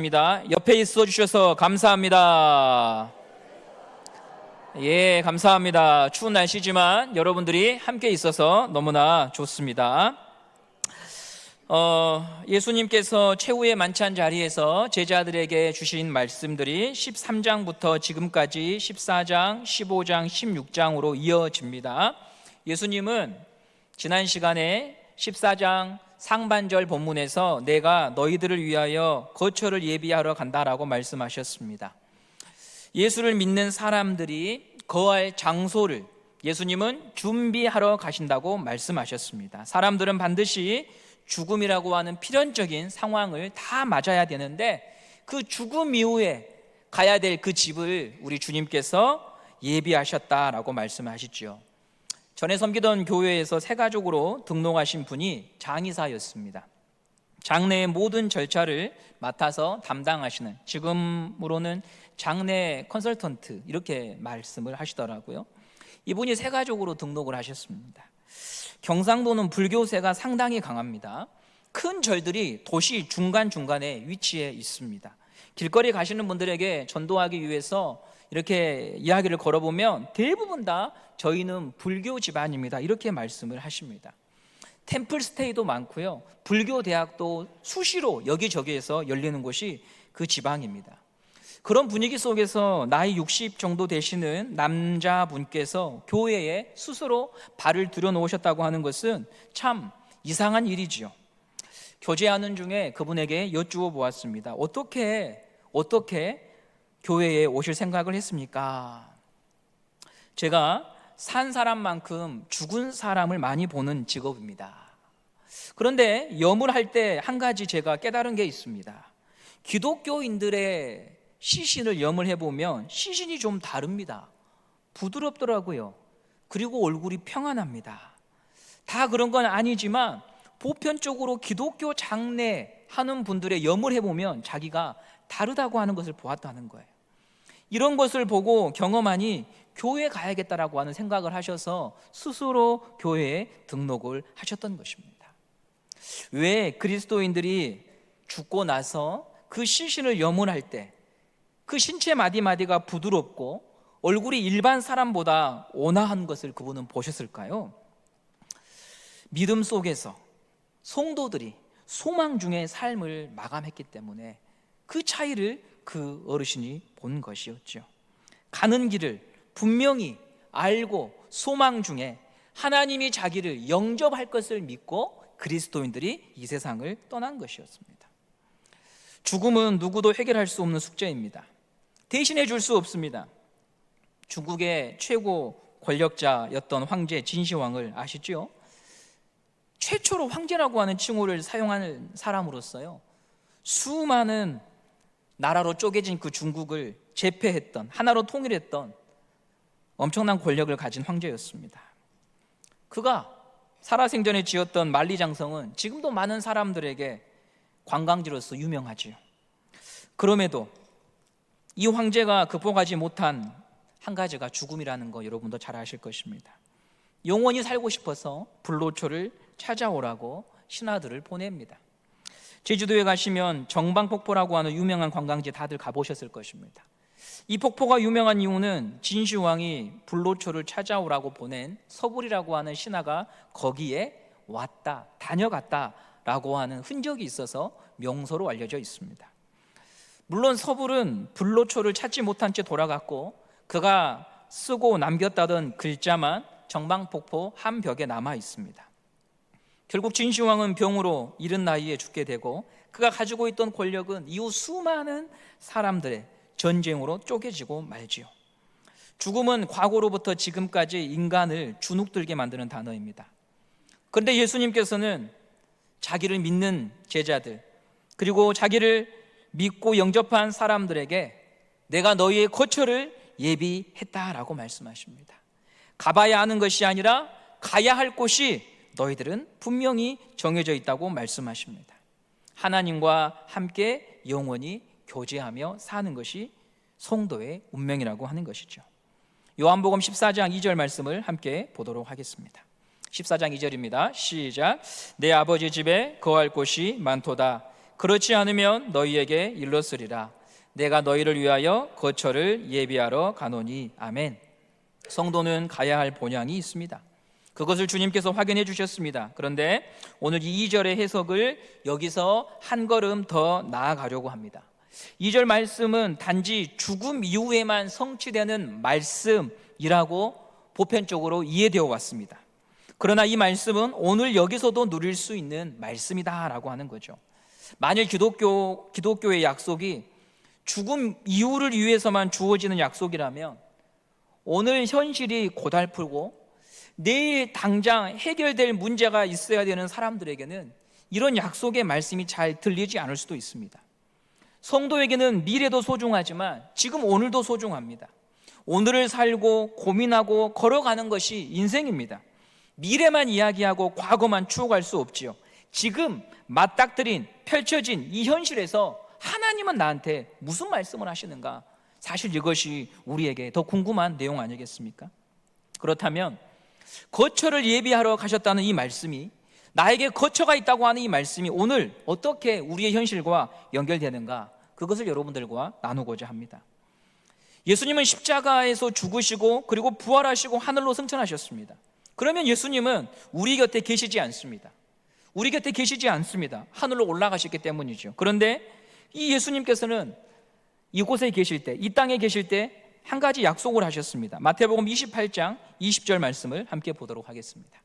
옆에 있어 주셔서 감사합니다. 예, 감사합니다. 추운 날씨지만 여러분들이 함께 있어서 너무나 좋습니다. 예수님께서 최후의 만찬 자리에서 제자들에게 주신 말씀들이 13장부터 지금까지 14장, 15장, 16장으로 이어집니다. 예수님은 지난 시간에 14장 상반절 본문에서 내가 너희들을 위하여 거처를 예비하러 간다라고 말씀하셨습니다. 예수를 믿는 사람들이 거할 장소를 예수님은 준비하러 가신다고 말씀하셨습니다. 사람들은 반드시 죽음이라고 하는 필연적인 상황을 다 맞아야 되는데 그 죽음 이후에 가야 될 그 집을 우리 주님께서 예비하셨다라고 말씀하시죠. 전에 섬기던 교회에서 새가족으로 등록하신 분이 장의사였습니다. 장례의 모든 절차를 맡아서 담당하시는, 지금으로는 장례 컨설턴트 이렇게 말씀을 하시더라고요. 이분이 새가족으로 등록을 하셨습니다. 경상도는 불교세가 상당히 강합니다. 큰 절들이 도시 중간중간에 위치해 있습니다. 길거리 가시는 분들에게 전도하기 위해서 이렇게 이야기를 걸어보면 대부분 다 저희는 불교 집안입니다 이렇게 말씀을 하십니다. 템플스테이도 많고요, 불교 대학도 수시로 여기저기에서 열리는 곳이 그 지방입니다. 그런 분위기 속에서 나이 60 정도 되시는 남자분께서 교회에 스스로 발을 들여놓으셨다고 하는 것은 참 이상한 일이지요. 교제하는 중에 그분에게 여쭈어 보았습니다. 어떻게 교회에 오실 생각을 했습니까? 제가 산 사람만큼 죽은 사람을 많이 보는 직업입니다. 그런데 염을 할 때 한 가지 제가 깨달은 게 있습니다. 기독교인들의 시신을 염을 해보면 시신이 좀 다릅니다. 부드럽더라고요. 그리고 얼굴이 평안합니다. 다 그런 건 아니지만 보편적으로 기독교 장례 하는 분들의 염을 해보면 자기가 다르다고 하는 것을 보았다는 거예요. 이런 것을 보고 경험하니 교회에 가야겠다라고 하는 생각을 하셔서 스스로 교회에 등록을 하셨던 것입니다. 왜 그리스도인들이 죽고 나서 그 시신을 염을 때 그 신체 마디마디가 부드럽고 얼굴이 일반 사람보다 온화한 것을 그분은 보셨을까요? 믿음 속에서 성도들이 소망 중의 삶을 마감했기 때문에 그 차이를 그 어르신이 본 것이었죠. 가는 길을 분명히 알고 소망 중에 하나님이 자기를 영접할 것을 믿고 그리스도인들이 이 세상을 떠난 것이었습니다. 죽음은 누구도 해결할 수 없는 숙제입니다. 대신해 줄 수 없습니다. 중국의 최고 권력자였던 황제 진시황을 아시죠? 최초로 황제라고 하는 칭호를 사용하는 사람으로서요, 수많은 나라로 쪼개진 그 중국을 제패했던, 하나로 통일했던 엄청난 권력을 가진 황제였습니다. 그가 살아생전에 지었던 만리장성은 지금도 많은 사람들에게 관광지로서 유명하지요. 그럼에도 이 황제가 극복하지 못한 한 가지가 죽음이라는 거 여러분도 잘 아실 것입니다. 영원히 살고 싶어서 불로초를 찾아오라고 신하들을 보냅니다. 제주도에 가시면 정방폭포라고 하는 유명한 관광지 다들 가보셨을 것입니다. 이 폭포가 유명한 이유는 진시황이 불로초를 찾아오라고 보낸 서불이라고 하는 신하가 거기에 왔다, 다녀갔다라고 하는 흔적이 있어서 명소로 알려져 있습니다. 물론 서불은 불로초를 찾지 못한 채 돌아갔고 그가 쓰고 남겼다던 글자만 정방폭포 한 벽에 남아 있습니다. 결국 진시황은 병으로 이른 나이에 죽게 되고 그가 가지고 있던 권력은 이후 수많은 사람들의 전쟁으로 쪼개지고 말지요. 죽음은 과거로부터 지금까지 인간을 주눅들게 만드는 단어입니다. 그런데 예수님께서는 자기를 믿는 제자들, 그리고 자기를 믿고 영접한 사람들에게 내가 너희의 거처를 예비했다라고 말씀하십니다. 가봐야 하는 것이 아니라 가야 할 곳이 너희들은 분명히 정해져 있다고 말씀하십니다. 하나님과 함께 영원히 교제하며 사는 것이 성도의 운명이라고 하는 것이죠. 요한복음 14장 2절 말씀을 함께 보도록 하겠습니다. 14장 2절입니다. 시작. 내 아버지 집에 거할 곳이 많도다. 그렇지 않으면 너희에게 일렀으리라. 내가 너희를 위하여 거처를 예비하러 가노니. 아멘. 성도는 가야 할 본향이 있습니다. 그것을 주님께서 확인해 주셨습니다. 그런데 오늘 이 2절의 해석을 여기서 한 걸음 더 나아가려고 합니다. 2절 말씀은 단지 죽음 이후에만 성취되는 말씀이라고 보편적으로 이해되어 왔습니다. 그러나 이 말씀은 오늘 여기서도 누릴 수 있는 말씀이다라고 하는 거죠. 만일 기독교의 약속이 죽음 이후를 위해서만 주어지는 약속이라면 오늘 현실이 고달프고 내일 당장 해결될 문제가 있어야 되는 사람들에게는 이런 약속의 말씀이 잘 들리지 않을 수도 있습니다. 성도에게는 미래도 소중하지만 지금 오늘도 소중합니다. 오늘을 살고 고민하고 걸어가는 것이 인생입니다. 미래만 이야기하고 과거만 추억할 수 없지요. 지금 맞닥뜨린 펼쳐진 이 현실에서 하나님은 나한테 무슨 말씀을 하시는가? 사실 이것이 우리에게 더 궁금한 내용 아니겠습니까? 그렇다면 거처를 예비하러 가셨다는 이 말씀이, 나에게 거처가 있다고 하는 이 말씀이 오늘 어떻게 우리의 현실과 연결되는가, 그것을 여러분들과 나누고자 합니다. 예수님은 십자가에서 죽으시고 그리고 부활하시고 하늘로 승천하셨습니다. 그러면 예수님은 우리 곁에 계시지 않습니다. 우리 곁에 계시지 않습니다. 하늘로 올라가셨기 때문이죠. 그런데 이 예수님께서는 이곳에 계실 때, 이 땅에 계실 때 한 가지 약속을 하셨습니다. 마태복음 28장 20절 말씀을 함께 보도록 하겠습니다.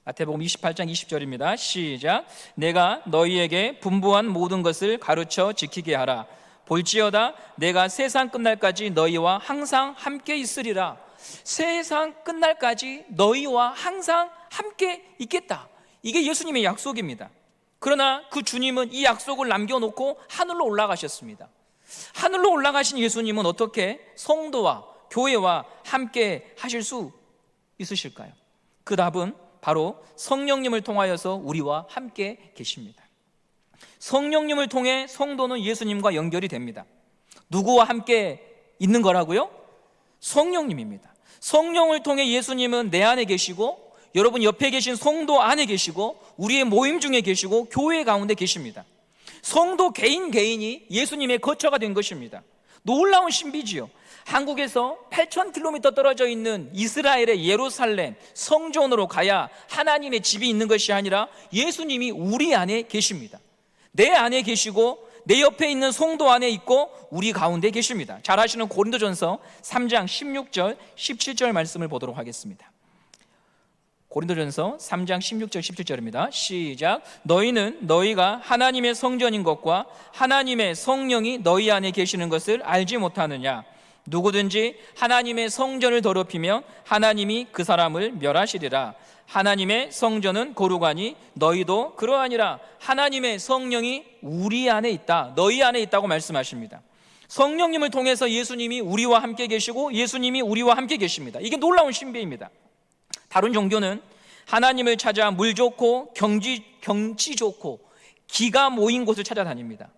마태복음 28장 20절입니다. 시작. 내가 너희에게 분부한 모든 것을 가르쳐 지키게 하라. 볼지어다 내가 세상 끝날까지 너희와 항상 함께 있으리라. 세상 끝날까지 너희와 항상 함께 있겠다. 이게 예수님의 약속입니다. 그러나 그 주님은 이 약속을 남겨놓고 하늘로 올라가셨습니다. 하늘로 올라가신 예수님은 어떻게 성도와 교회와 함께 하실 수 있으실까요? 그 답은 바로 성령님을 통하여서 우리와 함께 계십니다. 성령님을 통해 성도는 예수님과 연결이 됩니다. 누구와 함께 있는 거라고요? 성령님입니다. 성령을 통해 예수님은 내 안에 계시고 여러분 옆에 계신 성도 안에 계시고 우리의 모임 중에 계시고 교회 가운데 계십니다. 성도 개인이 예수님의 거처가 된 것입니다. 놀라운 신비지요. 한국에서 8,000km 떨어져 있는 이스라엘의 예루살렘 성전으로 가야 하나님의 집이 있는 것이 아니라 예수님이 우리 안에 계십니다. 내 안에 계시고 내 옆에 있는 성도 안에 있고 우리 가운데 계십니다. 잘 아시는 고린도전서 3장 16절 17절 말씀을 보도록 하겠습니다. 고린도전서 3장 16절 17절입니다. 시작. 너희는 너희가 하나님의 성전인 것과 하나님의 성령이 너희 안에 계시는 것을 알지 못하느냐? 누구든지 하나님의 성전을 더럽히면 하나님이 그 사람을 멸하시리라. 하나님의 성전은 거룩하니 너희도 그러하니라. 하나님의 성령이 우리 안에 있다, 너희 안에 있다고 말씀하십니다. 성령님을 통해서 예수님이 우리와 함께 계시고 예수님이 우리와 함께 계십니다. 이게 놀라운 신비입니다. 다른 종교는 하나님을 찾아 물 좋고 경치 좋고 기가 모인 곳을 찾아다닙니다.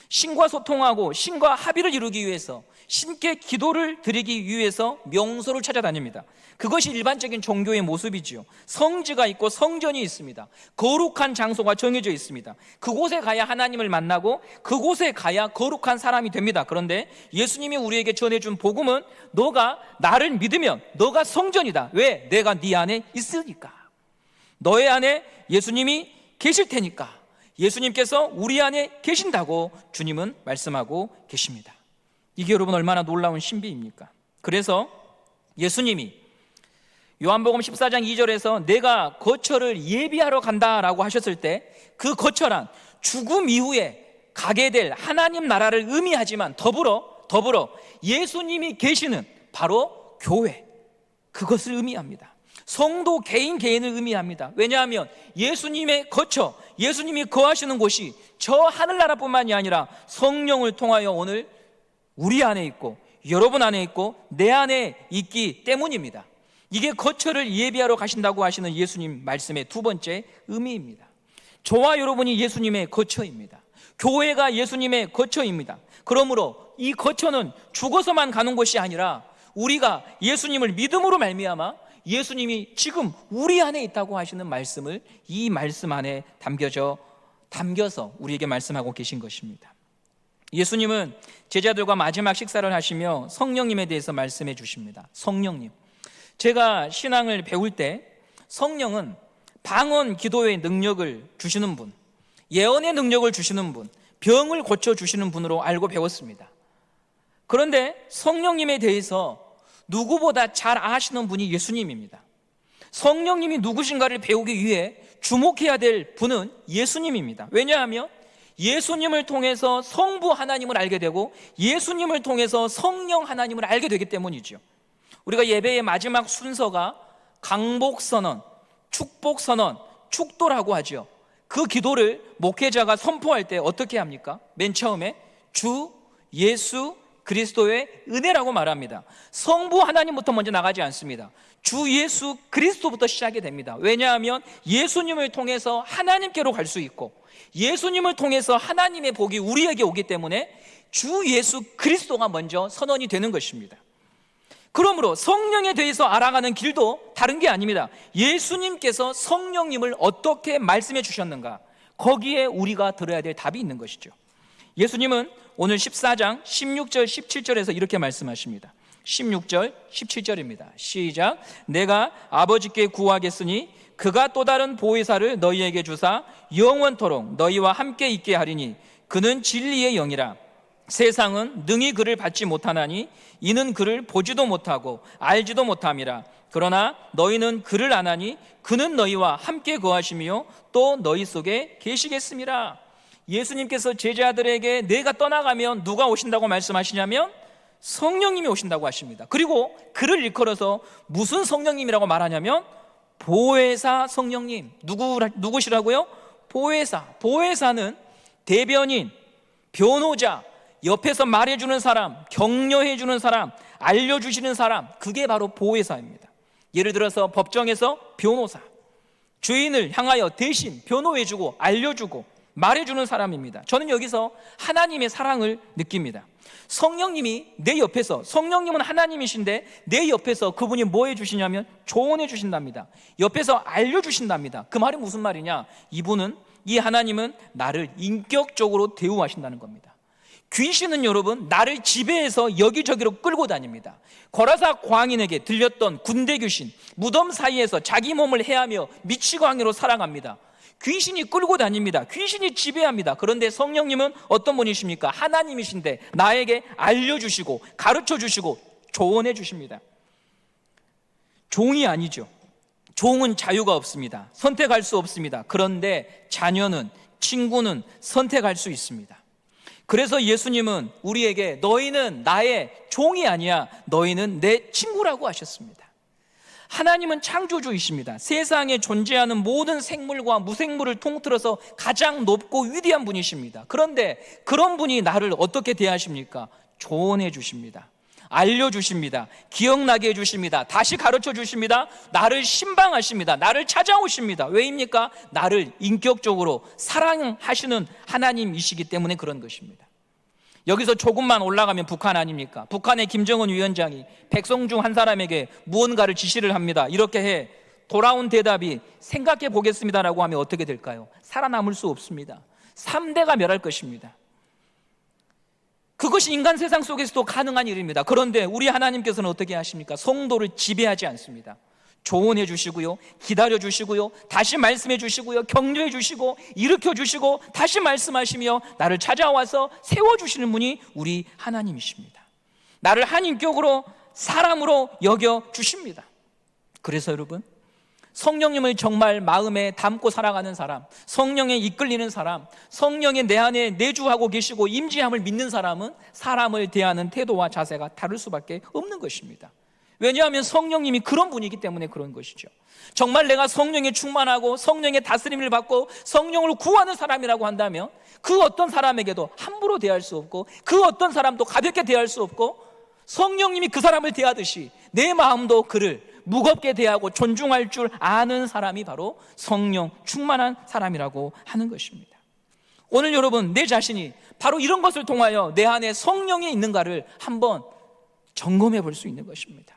신과 소통하고 신과 합의를 이루기 위해서, 신께 기도를 드리기 위해서 명소를 찾아다닙니다. 그것이 일반적인 종교의 모습이지요. 성지가 있고 성전이 있습니다. 거룩한 장소가 정해져 있습니다. 그곳에 가야 하나님을 만나고 그곳에 가야 거룩한 사람이 됩니다. 그런데 예수님이 우리에게 전해준 복음은 너가 나를 믿으면 너가 성전이다. 왜? 내가 네 안에 있으니까. 너의 안에 예수님이 계실 테니까. 예수님께서 우리 안에 계신다고 주님은 말씀하고 계십니다. 이게 여러분 얼마나 놀라운 신비입니까? 그래서 예수님이 요한복음 14장 2절에서 내가 거처를 예비하러 간다라고 하셨을 때 그 거처란 죽음 이후에 가게 될 하나님 나라를 의미하지만 더불어 예수님이 계시는 바로 교회, 그것을 의미합니다. 성도 개인을 의미합니다. 왜냐하면 예수님의 거처, 예수님이 거하시는 곳이 저 하늘나라뿐만이 아니라 성령을 통하여 오늘 우리 안에 있고 여러분 안에 있고 내 안에 있기 때문입니다. 이게 거처를 예비하러 가신다고 하시는 예수님 말씀의 두 번째 의미입니다. 저와 여러분이 예수님의 거처입니다. 교회가 예수님의 거처입니다. 그러므로 이 거처는 죽어서만 가는 곳이 아니라 우리가 예수님을 믿음으로 말미암아 예수님이 지금 우리 안에 있다고 하시는 말씀을 이 말씀 안에 담겨져 담겨서 우리에게 말씀하고 계신 것입니다. 예수님은 제자들과 마지막 식사를 하시며 성령님에 대해서 말씀해 주십니다. 성령님, 제가 신앙을 배울 때 성령은 방언 기도의 능력을 주시는 분, 예언의 능력을 주시는 분, 병을 고쳐주시는 분으로 알고 배웠습니다. 그런데 성령님에 대해서 누구보다 잘 아시는 분이 예수님입니다. 성령님이 누구신가를 배우기 위해 주목해야 될 분은 예수님입니다. 왜냐하면 예수님을 통해서 성부 하나님을 알게 되고 예수님을 통해서 성령 하나님을 알게 되기 때문이죠. 우리가 예배의 마지막 순서가 강복선언, 축복선언, 축도라고 하죠. 그 기도를 목회자가 선포할 때 어떻게 합니까? 맨 처음에 주 예수 그리스도의 은혜라고 말합니다. 성부 하나님부터 먼저 나가지 않습니다. 주 예수 그리스도부터 시작이 됩니다. 왜냐하면 예수님을 통해서 하나님께로 갈 수 있고 예수님을 통해서 하나님의 복이 우리에게 오기 때문에 주 예수 그리스도가 먼저 선언이 되는 것입니다. 그러므로 성령에 대해서 알아가는 길도 다른 게 아닙니다. 예수님께서 성령님을 어떻게 말씀해 주셨는가, 거기에 우리가 들어야 될 답이 있는 것이죠. 예수님은 오늘 14장 16절 17절에서 이렇게 말씀하십니다. 16절 17절입니다. 시작. 내가 아버지께 구하겠으니 그가 또 다른 보혜사를 너희에게 주사 영원토록 너희와 함께 있게 하리니 그는 진리의 영이라. 세상은 능히 그를 받지 못하나니 이는 그를 보지도 못하고 알지도 못함이라. 그러나 너희는 그를 아나니 그는 너희와 함께 거하시며 또 너희 속에 계시겠음이라. 예수님께서 제자들에게 내가 떠나가면 누가 오신다고 말씀하시냐면 성령님이 오신다고 하십니다. 그리고 그를 일컬어서 무슨 성령님이라고 말하냐면 보혜사 성령님. 누구시라고요? 보혜사. 보혜사는 대변인, 변호자, 옆에서 말해주는 사람, 격려해주는 사람, 알려주시는 사람, 그게 바로 보혜사입니다. 예를 들어서 법정에서 변호사, 죄인을 향하여 대신 변호해주고 알려주고 말해주는 사람입니다. 저는 여기서 하나님의 사랑을 느낍니다. 성령님이 내 옆에서, 성령님은 하나님이신데 내 옆에서 그분이 뭐 해주시냐면 조언해 주신답니다. 옆에서 알려주신답니다. 그 말이 무슨 말이냐? 이 하나님은 나를 인격적으로 대우하신다는 겁니다. 귀신은 여러분 나를 지배해서 여기저기로 끌고 다닙니다. 거라사 광인에게 들렸던 군대 귀신, 무덤 사이에서 자기 몸을 해하며 미치광이로 살아갑니다. 귀신이 끌고 다닙니다. 귀신이 지배합니다. 그런데 성령님은 어떤 분이십니까? 하나님이신데 나에게 알려주시고 가르쳐주시고 조언해 주십니다. 종이 아니죠. 종은 자유가 없습니다. 선택할 수 없습니다. 그런데 자녀는, 친구는 선택할 수 있습니다. 그래서 예수님은 우리에게 너희는 나의 종이 아니야, 너희는 내 친구라고 하셨습니다. 하나님은 창조주이십니다. 세상에 존재하는 모든 생물과 무생물을 통틀어서 가장 높고 위대한 분이십니다. 그런데 그런 분이 나를 어떻게 대하십니까? 조언해 주십니다. 알려주십니다. 기억나게 해주십니다. 다시 가르쳐 주십니다. 나를 신방하십니다. 나를 찾아오십니다. 왜입니까? 나를 인격적으로 사랑하시는 하나님이시기 때문에 그런 것입니다. 여기서 조금만 올라가면 북한 아닙니까? 북한의 김정은 위원장이 백성 중 한 사람에게 무언가를 지시를 합니다. 이렇게 해. 돌아온 대답이 생각해 보겠습니다라고 하면 어떻게 될까요? 살아남을 수 없습니다. 3대가 멸할 것입니다. 그것이 인간 세상 속에서도 가능한 일입니다. 그런데 우리 하나님께서는 어떻게 하십니까? 성도를 지배하지 않습니다. 조언해 주시고요, 기다려 주시고요, 다시 말씀해 주시고요, 격려해 주시고 일으켜 주시고 다시 말씀하시며 나를 찾아와서 세워주시는 분이 우리 하나님이십니다. 나를 한 인격으로 사람으로 여겨 주십니다. 그래서 여러분, 성령님을 정말 마음에 담고 살아가는 사람, 성령에 이끌리는 사람, 성령의 내 안에 내주하고 계시고 임재함을 믿는 사람은 사람을 대하는 태도와 자세가 다를 수밖에 없는 것입니다. 왜냐하면 성령님이 그런 분이기 때문에 그런 것이죠. 정말 내가 성령에 충만하고 성령의 다스림을 받고 성령을 구하는 사람이라고 한다면 그 어떤 사람에게도 함부로 대할 수 없고 그 어떤 사람도 가볍게 대할 수 없고 성령님이 그 사람을 대하듯이 내 마음도 그를 무겁게 대하고 존중할 줄 아는 사람이 바로 성령 충만한 사람이라고 하는 것입니다. 오늘 여러분, 내 자신이 바로 이런 것을 통하여 내 안에 성령이 있는가를 한번 점검해 볼 수 있는 것입니다.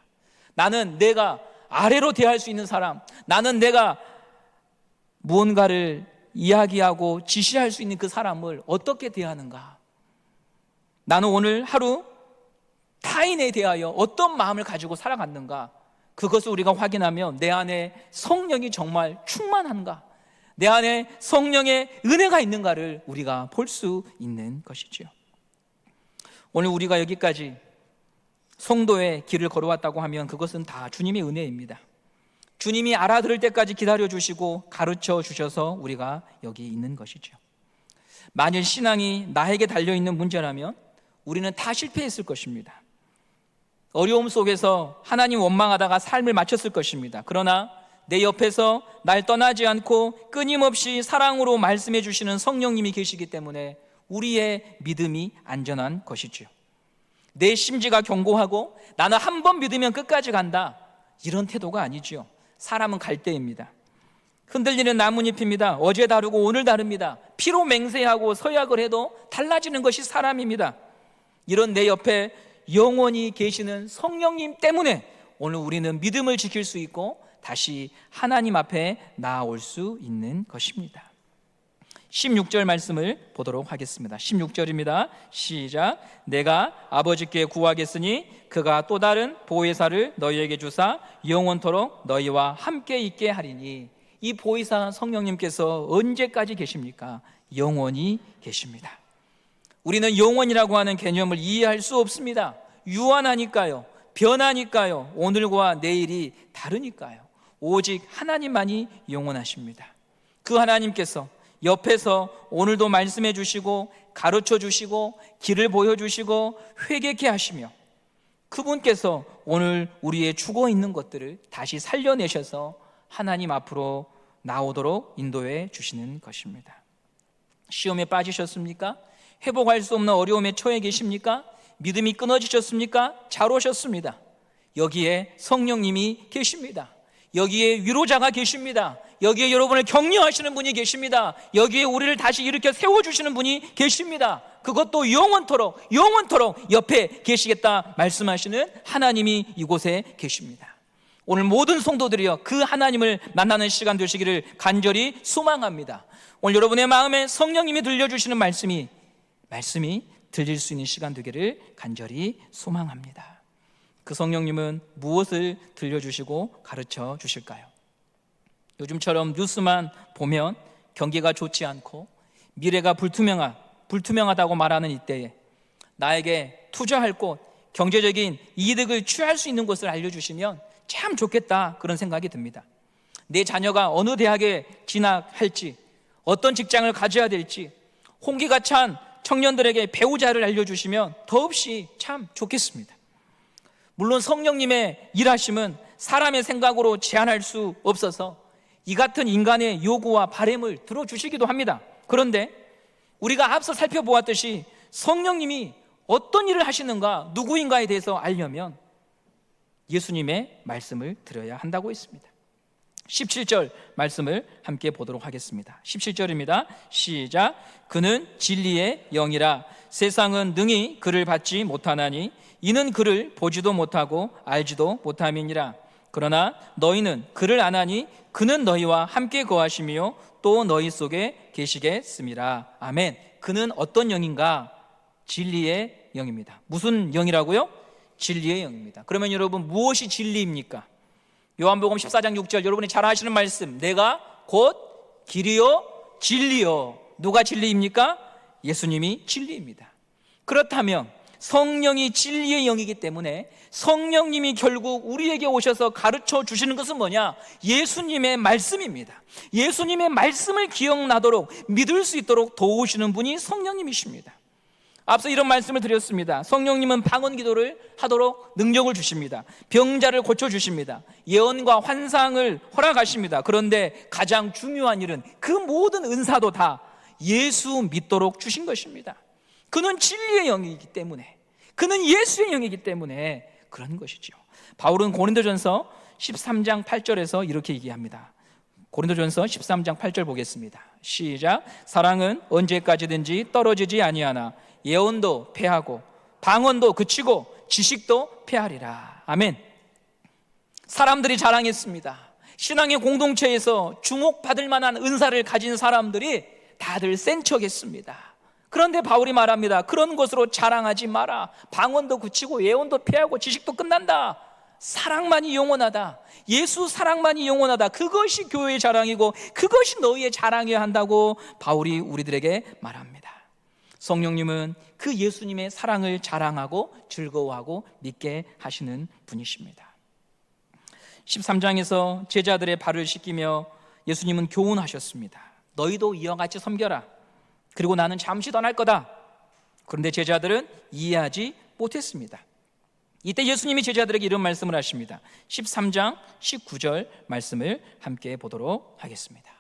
나는 내가 아래로 대할 수 있는 사람, 나는 내가 무언가를 이야기하고 지시할 수 있는 그 사람을 어떻게 대하는가? 나는 오늘 하루 타인에 대하여 어떤 마음을 가지고 살아갔는가? 그것을 우리가 확인하면 내 안에 성령이 정말 충만한가? 내 안에 성령의 은혜가 있는가를 우리가 볼 수 있는 것이죠. 오늘 우리가 여기까지 성도의 길을 걸어왔다고 하면 그것은 다 주님의 은혜입니다. 주님이 알아들을 때까지 기다려주시고 가르쳐 주셔서 우리가 여기 있는 것이죠. 만일 신앙이 나에게 달려있는 문제라면 우리는 다 실패했을 것입니다. 어려움 속에서 하나님 원망하다가 삶을 마쳤을 것입니다. 그러나 내 옆에서 날 떠나지 않고 끊임없이 사랑으로 말씀해 주시는 성령님이 계시기 때문에 우리의 믿음이 안전한 것이죠. 내 심지가 견고하고 나는 한 번 믿으면 끝까지 간다, 이런 태도가 아니죠. 사람은 갈대입니다. 흔들리는 나뭇잎입니다. 어제 다르고 오늘 다릅니다. 피로 맹세하고 서약을 해도 달라지는 것이 사람입니다. 이런 내 옆에 영원히 계시는 성령님 때문에 오늘 우리는 믿음을 지킬 수 있고 다시 하나님 앞에 나아올 수 있는 것입니다. 16절 말씀을 보도록 하겠습니다. 16절입니다. 시작. 내가 아버지께 구하겠으니 그가 또 다른 보혜사를 너희에게 주사 영원토록 너희와 함께 있게 하리니. 이 보혜사 성령님께서 언제까지 계십니까? 영원히 계십니다. 우리는 영원이라고 하는 개념을 이해할 수 없습니다. 유한하니까요, 변하니까요, 오늘과 내일이 다르니까요. 오직 하나님만이 영원하십니다. 그 하나님께서 옆에서 오늘도 말씀해 주시고 가르쳐 주시고 길을 보여주시고 회개케 하시며 그분께서 오늘 우리의 죽어 있는 것들을 다시 살려내셔서 하나님 앞으로 나오도록 인도해 주시는 것입니다. 시험에 빠지셨습니까? 회복할 수 없는 어려움에 처해 계십니까? 믿음이 끊어지셨습니까? 잘 오셨습니다. 여기에 성령님이 계십니다. 여기에 위로자가 계십니다. 여기에 여러분을 격려하시는 분이 계십니다. 여기에 우리를 다시 일으켜 세워주시는 분이 계십니다. 그것도 영원토록 옆에 계시겠다 말씀하시는 하나님이 이곳에 계십니다. 오늘 모든 성도들이여 그 하나님을 만나는 시간 되시기를 간절히 소망합니다. 오늘 여러분의 마음에 성령님이 들려주시는 말씀이 들릴 수 있는 시간 되기를 간절히 소망합니다. 그 성령님은 무엇을 들려주시고 가르쳐 주실까요? 요즘처럼 뉴스만 보면 경기가 좋지 않고 미래가 불투명하다고 말하는 이때에 나에게 투자할 곳, 경제적인 이득을 취할 수 있는 곳을 알려주시면 참 좋겠다, 그런 생각이 듭니다. 내 자녀가 어느 대학에 진학할지, 어떤 직장을 가져야 될지, 홍기가 찬 청년들에게 배우자를 알려주시면 더없이 참 좋겠습니다. 물론 성령님의 일하심은 사람의 생각으로 제한할 수 없어서 이 같은 인간의 요구와 바람을 들어주시기도 합니다. 그런데 우리가 앞서 살펴보았듯이 성령님이 어떤 일을 하시는가, 누구인가에 대해서 알려면 예수님의 말씀을 들어야 한다고 했습니다. 17절 말씀을 함께 보도록 하겠습니다. 17절입니다. 시작. 그는 진리의 영이라 세상은 능히 그를 받지 못하나니 이는 그를 보지도 못하고 알지도 못함이니라. 그러나 너희는 그를 아나니 그는 너희와 함께 거하시며 또 너희 속에 계시겠음이라. 아멘. 그는 어떤 영인가? 진리의 영입니다. 무슨 영이라고요? 진리의 영입니다. 그러면 여러분, 무엇이 진리입니까? 요한복음 14장 6절, 여러분이 잘 아시는 말씀, 내가 곧 길이요 진리요. 누가 진리입니까? 예수님이 진리입니다. 그렇다면 성령이 진리의 영이기 때문에 성령님이 결국 우리에게 오셔서 가르쳐 주시는 것은 뭐냐? 예수님의 말씀입니다. 예수님의 말씀을 기억나도록, 믿을 수 있도록 도우시는 분이 성령님이십니다. 앞서 이런 말씀을 드렸습니다. 성령님은 방언 기도를 하도록 능력을 주십니다. 병자를 고쳐주십니다. 예언과 환상을 허락하십니다. 그런데 가장 중요한 일은 그 모든 은사도 다 예수 믿도록 주신 것입니다. 그는 진리의 영이기 때문에, 그는 예수의 영이기 때문에 그런 것이죠. 바울은 고린도전서 13장 8절에서 이렇게 얘기합니다. 고린도전서 13장 8절 보겠습니다. 시작. 사랑은 언제까지든지 떨어지지 아니하나 예언도 패하고 방언도 그치고 지식도 패하리라. 아멘. 사람들이 자랑했습니다. 신앙의 공동체에서 주목받을 만한 은사를 가진 사람들이 다들 센 척했습니다. 그런데 바울이 말합니다. 그런 것으로 자랑하지 마라. 방언도 그치고 예언도 피하고 지식도 끝난다. 사랑만이 영원하다. 예수 사랑만이 영원하다. 그것이 교회의 자랑이고 그것이 너희의 자랑이어야 한다고 바울이 우리들에게 말합니다. 성령님은 그 예수님의 사랑을 자랑하고 즐거워하고 믿게 하시는 분이십니다. 13장에서 제자들의 발을 씻기며 예수님은 교훈하셨습니다. 너희도 이와 같이 섬겨라. 그리고 나는 잠시 떠날 거다. 그런데 제자들은 이해하지 못했습니다. 이때 예수님이 제자들에게 이런 말씀을 하십니다. 13장 19절 말씀을 함께 보도록 하겠습니다.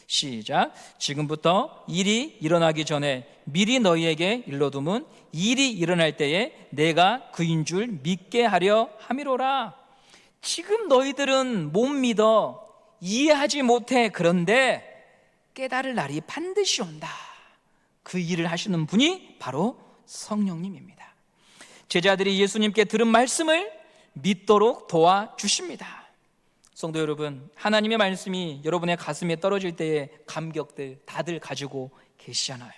시작. 지금부터 일이 일어나기 전에 미리 너희에게 일러두면 일이 일어날 때에 내가 그인 줄 믿게 하려 함이로라. 지금 너희들은 못 믿어, 이해하지 못해. 그런데 깨달을 날이 반드시 온다. 그 일을 하시는 분이 바로 성령님입니다. 제자들이 예수님께 들은 말씀을 믿도록 도와주십니다. 성도 여러분, 하나님의 말씀이 여러분의 가슴에 떨어질 때의 감격들 다들 가지고 계시잖아요.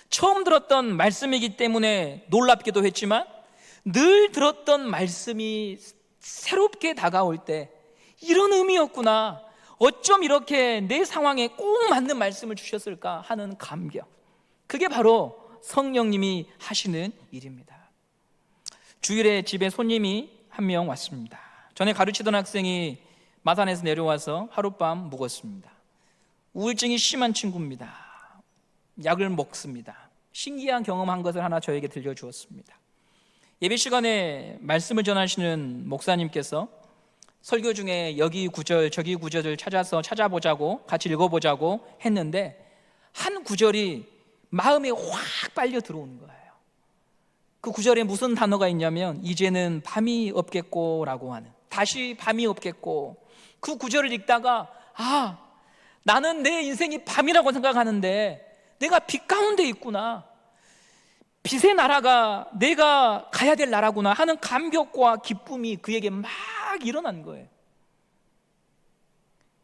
처음 들었던 말씀이기 때문에 놀랍기도 했지만 늘 들었던 말씀이 새롭게 다가올 때 이런 의미였구나, 어쩜 이렇게 내 상황에 꼭 맞는 말씀을 주셨을까 하는 감격, 그게 바로 성령님이 하시는 일입니다. 주일에 집에 손님이 한 명 왔습니다. 전에 가르치던 학생이 마산에서 내려와서 하룻밤 묵었습니다. 우울증이 심한 친구입니다. 약을 먹습니다. 신기한 경험한 것을 하나 저에게 들려주었습니다. 예배 시간에 말씀을 전하시는 목사님께서 설교 중에 여기 구절 저기 구절을 찾아보자고 같이 읽어보자고 했는데 한 구절이 마음에 확 빨려 들어오는 거예요. 그 구절에 무슨 단어가 있냐면 이제는 밤이 없겠고 라고 하는, 다시 밤이 없겠고. 그 구절을 읽다가 나는 내 인생이 밤이라고 생각하는데 내가 빛 가운데 있구나, 빛의 나라가 내가 가야 될 나라구나 하는 감격과 기쁨이 그에게 막 일어난 거예요.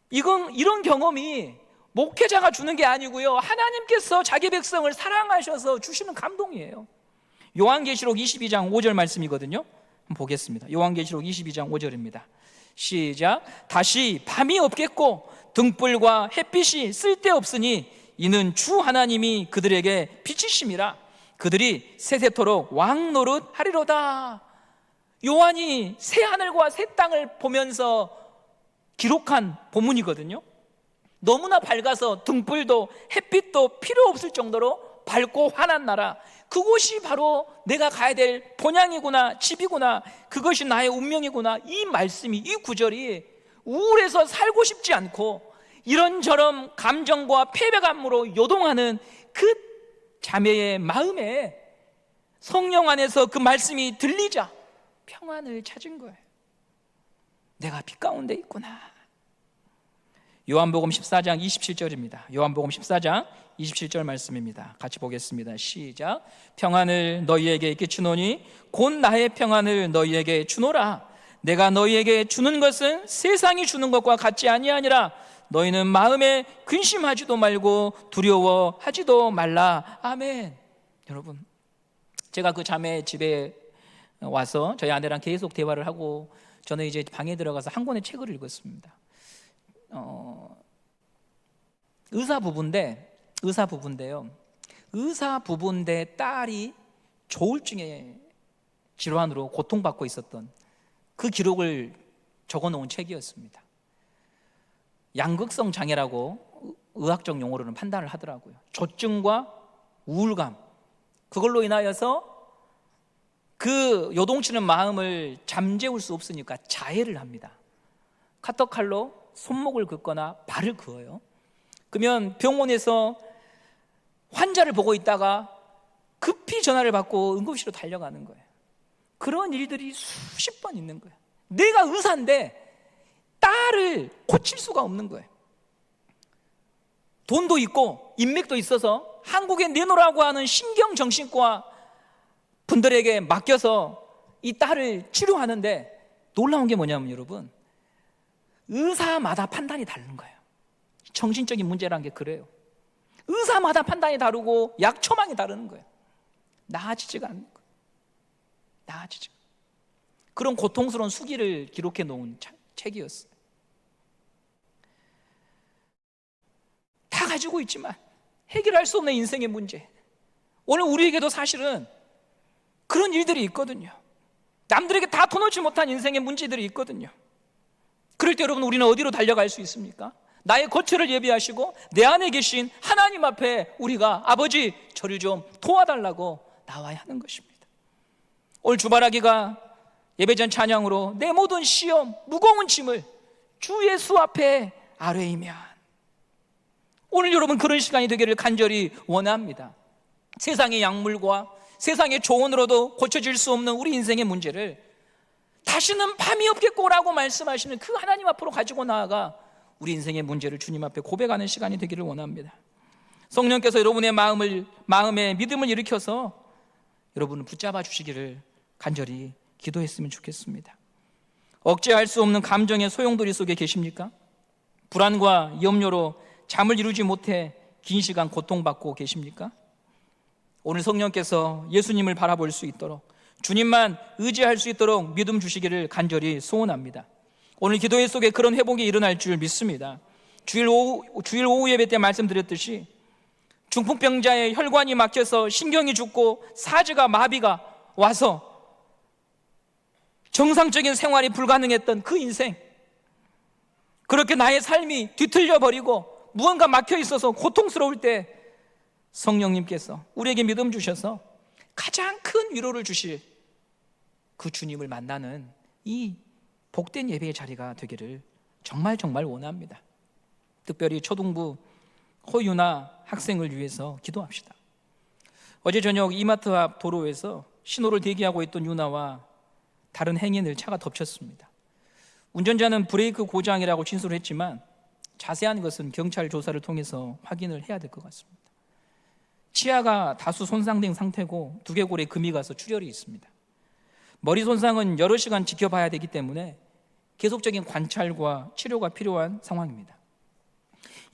이런 경험이 목회자가 주는 게 아니고요, 하나님께서 자기 백성을 사랑하셔서 주시는 감동이에요. 요한계시록 22장 5절 말씀이거든요. 한번 보겠습니다. 요한계시록 22장 5절입니다. 시작. 다시 밤이 없겠고 등불과 햇빛이 쓸데없으니 이는 주 하나님이 그들에게 빛이심이라. 그들이 세세토록 왕노릇 하리로다. 요한이 새 하늘과 새 땅을 보면서 기록한 본문이거든요. 너무나 밝아서 등불도 햇빛도 필요 없을 정도로 밝고 환한 나라, 그곳이 바로 내가 가야 될 본향이구나, 집이구나, 그것이 나의 운명이구나. 이 말씀이, 이 구절이 우울해서 살고 싶지 않고 이런저런 감정과 패배감으로 요동하는 그 자매의 마음에 성령 안에서 그 말씀이 들리자 평안을 찾은 거예요. 내가 빛 가운데 있구나. 요한복음 14장 27절입니다. 요한복음 14장 27절 말씀입니다. 같이 보겠습니다. 시작. 평안을 너희에게 끼치노니 곧 나의 평안을 너희에게 주노라. 내가 너희에게 주는 것은 세상이 주는 것과 같지 아니하니라. 너희는 마음에 근심하지도 말고 두려워하지도 말라. 아멘. 여러분, 제가 그 자매 집에 와서 저희 아내랑 계속 대화를 하고 저는 이제 방에 들어가서 한 권의 책을 읽었습니다. 의사 부부인데요. 의사 부부인데 딸이 조울증의 질환으로 고통받고 있었던 그 기록을 적어놓은 책이었습니다. 양극성 장애라고 의학적 용어로는 판단을 하더라고요. 조증과 우울감, 그걸로 인하여서 그 요동치는 마음을 잠재울 수 없으니까 자해를 합니다. 카터칼로 손목을 긋거나 발을 그어요. 그러면 병원에서 환자를 보고 있다가 급히 전화를 받고 응급실로 달려가는 거예요. 그런 일들이 수십 번 있는 거예요. 내가 의사인데 딸을 고칠 수가 없는 거예요. 돈도 있고 인맥도 있어서 한국에 내놓으라고 하는 신경정신과 분들에게 맡겨서 이 딸을 치료하는데 놀라운 게 뭐냐면 여러분, 의사마다 판단이 다른 거예요. 정신적인 문제라는 게 그래요. 의사마다 판단이 다르고 약 처방이 다른 거예요. 나아지지가 않는 거예요. 나아지지. 그런 고통스러운 수기를 기록해 놓은 책이었어요. 다 가지고 있지만 해결할 수 없는 인생의 문제. 오늘 우리에게도 사실은 그런 일들이 있거든요. 남들에게 다 터놓지 못한 인생의 문제들이 있거든요. 그럴 때 여러분, 우리는 어디로 달려갈 수 있습니까? 나의 거처를 예비하시고 내 안에 계신 하나님 앞에 우리가 아버지, 저를 좀 도와달라고 나와야 하는 것입니다. 오늘 주말하기가 예배전 찬양으로 내 모든 시험, 무거운 짐을 주 예수 앞에 아뢰이면, 오늘 여러분 그런 시간이 되기를 간절히 원합니다. 세상의 약물과 세상의 조언으로도 고쳐질 수 없는 우리 인생의 문제를 다시는 밤이 없겠고라고 말씀하시는 그 하나님 앞으로 가지고 나아가 우리 인생의 문제를 주님 앞에 고백하는 시간이 되기를 원합니다. 성령께서 여러분의 마음에 믿음을 일으켜서 여러분을 붙잡아 주시기를 간절히 기도했으면 좋겠습니다. 억제할 수 없는 감정의 소용돌이 속에 계십니까? 불안과 염려로 잠을 이루지 못해 긴 시간 고통받고 계십니까? 오늘 성령께서 예수님을 바라볼 수 있도록, 주님만 의지할 수 있도록 믿음 주시기를 간절히 소원합니다. 오늘 기도회 속에 그런 회복이 일어날 줄 믿습니다. 주일 오후 예배 때 말씀드렸듯이 중풍병자의 혈관이 막혀서 신경이 죽고 사지가 마비가 와서 정상적인 생활이 불가능했던 그 인생, 그렇게 나의 삶이 뒤틀려 버리고 무언가 막혀 있어서 고통스러울 때 성령님께서 우리에게 믿음 주셔서 가장 큰 위로를 주실 그 주님을 만나는 이 복된 예배의 자리가 되기를 정말 원합니다. 특별히 초등부 허유나 학생을 위해서 기도합시다. 어제 저녁 이마트 앞 도로에서 신호를 대기하고 있던 유나와 다른 행인을 차가 덮쳤습니다. 운전자는 브레이크 고장이라고 진술을 했지만 자세한 것은 경찰 조사를 통해서 확인을 해야 될 것 같습니다. 치아가 다수 손상된 상태고 두개골에 금이 가서 출혈이 있습니다. 머리 손상은 여러 시간 지켜봐야 되기 때문에 계속적인 관찰과 치료가 필요한 상황입니다.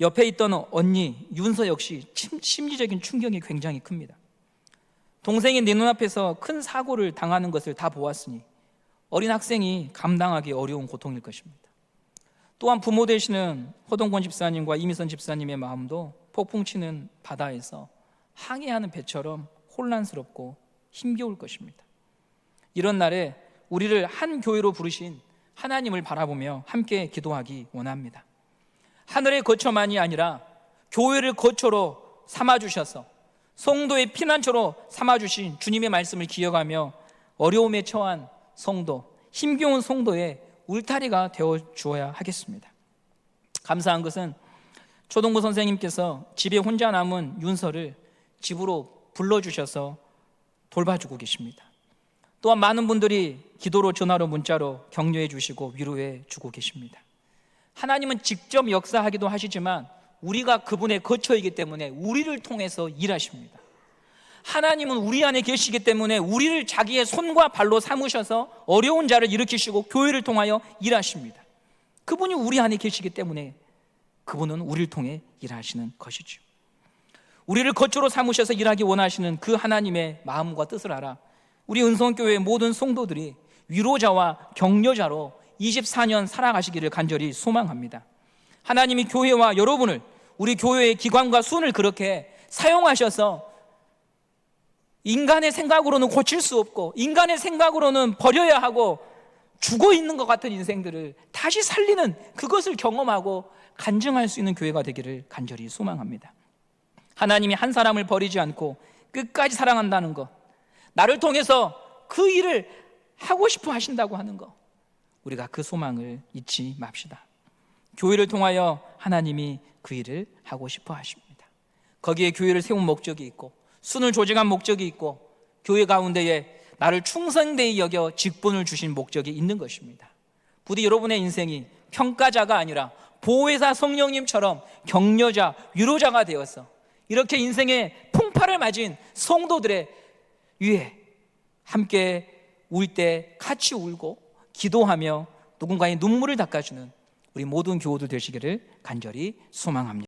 옆에 있던 언니 윤서 역시 심리적인 충격이 굉장히 큽니다. 동생이 내 눈앞에서 큰 사고를 당하는 것을 다 보았으니 어린 학생이 감당하기 어려운 고통일 것입니다. 또한 부모 되시는 허동권 집사님과 이미선 집사님의 마음도 폭풍 치는 바다에서 항해하는 배처럼 혼란스럽고 힘겨울 것입니다. 이런 날에 우리를 한 교회로 부르신 하나님을 바라보며 함께 기도하기 원합니다. 하늘의 거처만이 아니라 교회를 거처로 삼아주셔서 성도의 피난처로 삼아주신 주님의 말씀을 기억하며 어려움에 처한 성도, 힘겨운 성도의 울타리가 되어 주어야 하겠습니다. 감사한 것은 초등부 선생님께서 집에 혼자 남은 윤서를 집으로 불러주셔서 돌봐주고 계십니다. 또한 많은 분들이 기도로, 전화로, 문자로 격려해 주시고 위로해 주고 계십니다. 하나님은 직접 역사하기도 하시지만 우리가 그분의 거처이기 때문에 우리를 통해서 일하십니다. 하나님은 우리 안에 계시기 때문에 우리를 자기의 손과 발로 삼으셔서 어려운 자를 일으키시고 교회를 통하여 일하십니다. 그분이 우리 안에 계시기 때문에 그분은 우리를 통해 일하시는 것이죠. 우리를 거처로 삼으셔서 일하기 원하시는 그 하나님의 마음과 뜻을 알아 우리 은성교회의 모든 성도들이 위로자와 격려자로 24년 살아가시기를 간절히 소망합니다. 하나님이 교회와 여러분을, 우리 교회의 기관과 순을 그렇게 사용하셔서 인간의 생각으로는 고칠 수 없고 인간의 생각으로는 버려야 하고 죽어 있는 것 같은 인생들을 다시 살리는 그것을 경험하고 간증할 수 있는 교회가 되기를 간절히 소망합니다. 하나님이 한 사람을 버리지 않고 끝까지 사랑한다는 것, 나를 통해서 그 일을 하고 싶어 하신다고 하는 것, 우리가 그 소망을 잊지 맙시다. 교회를 통하여 하나님이 그 일을 하고 싶어 하십니다. 거기에 교회를 세운 목적이 있고 순을 조직한 목적이 있고 교회 가운데에 나를 충성되이 여겨 직분을 주신 목적이 있는 것입니다. 부디 여러분의 인생이 평가자가 아니라 보혜사 성령님처럼 격려자, 위로자가 되어서 이렇게 인생의 풍파를 맞은 성도들의 위에 함께 울 때 같이 울고 기도하며 누군가의 눈물을 닦아주는 우리 모든 교우들 되시기를 간절히 소망합니다.